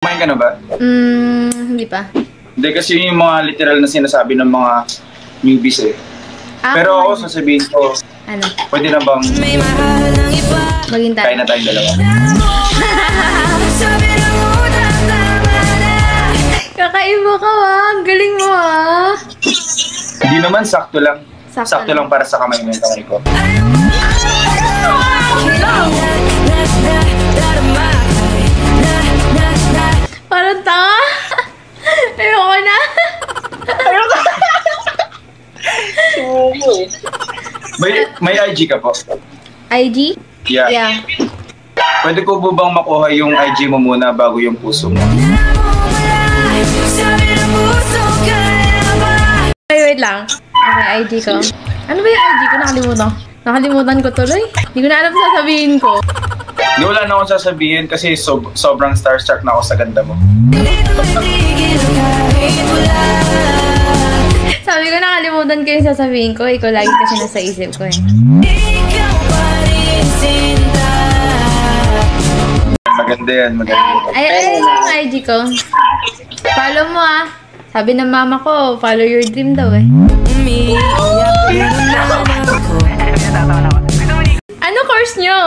Kumain ka na ba? Hindi pa. Hindi kasi yung mga literal na sinasabi ng mga newbies eh. Pero ako sasabihin ko, ano? pwede na bang Maging tayo. kain na tayong dalawa? Kakaiba ka Ang galing mo Hindi naman, sakto lang. Sakto Sakto lang para sa kamay mo yung kamay ko. Parang tanga. Ayoko na. May IG ka po? IG? Yeah. Yeah. Pwede ko po bang makuha yung IG mo muna bago yung puso mo? Wait lang. Okay, IG ko. Ano ba yung IG ko? Nakalimutan ko tuloy. Hindi ko na alam sasabihin ko. Hindi, wala na akong sasabihin kasi sobrang starstruck na ako sa ganda mo. Sabi ko nakalimutan ko yung sasabihin ko. Ikaw lagi kasi nasa isip ko eh. Maganda yan, maganda. Ay, yung IG ko. Follow mo Sabi ng mama ko, follow your dream daw eh. Ano course nyo?